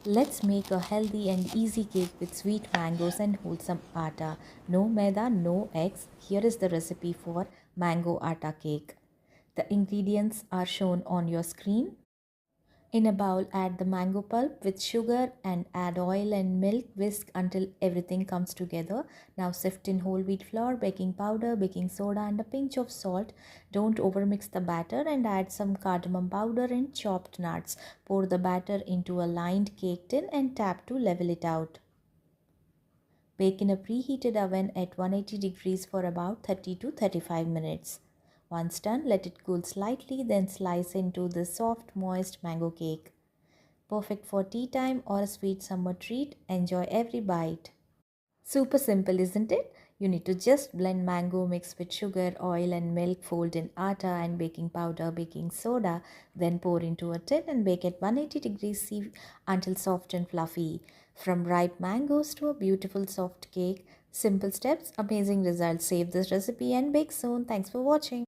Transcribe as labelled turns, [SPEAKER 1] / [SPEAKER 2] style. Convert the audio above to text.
[SPEAKER 1] Let's make a healthy and easy cake with sweet mangoes and wholesome atta. No maida, no eggs. Here is the recipe for mango atta cake. The ingredients are shown on your screen. In a bowl, add the mango pulp with sugar and add oil and milk. Whisk until everything comes together. Now sift in whole wheat flour, baking powder, baking soda and a pinch of salt. Don't overmix the batter and add some cardamom powder and chopped nuts. Pour the batter into a lined cake tin and tap to level it out. Bake in a preheated oven at 180 degrees for about 30 to 35 minutes. Once done, let it cool slightly, then slice into the soft, moist mango cake. Perfect for tea time or a sweet summer treat. Enjoy every bite. Super simple, isn't it? You need to just blend mango mix with sugar, oil and milk, fold in atta and baking powder, baking soda, then pour into a tin and bake at 180 degrees C until soft and fluffy. From ripe mangoes to a beautiful soft cake, simple steps, amazing results. Save this recipe and bake soon. Thanks for watching.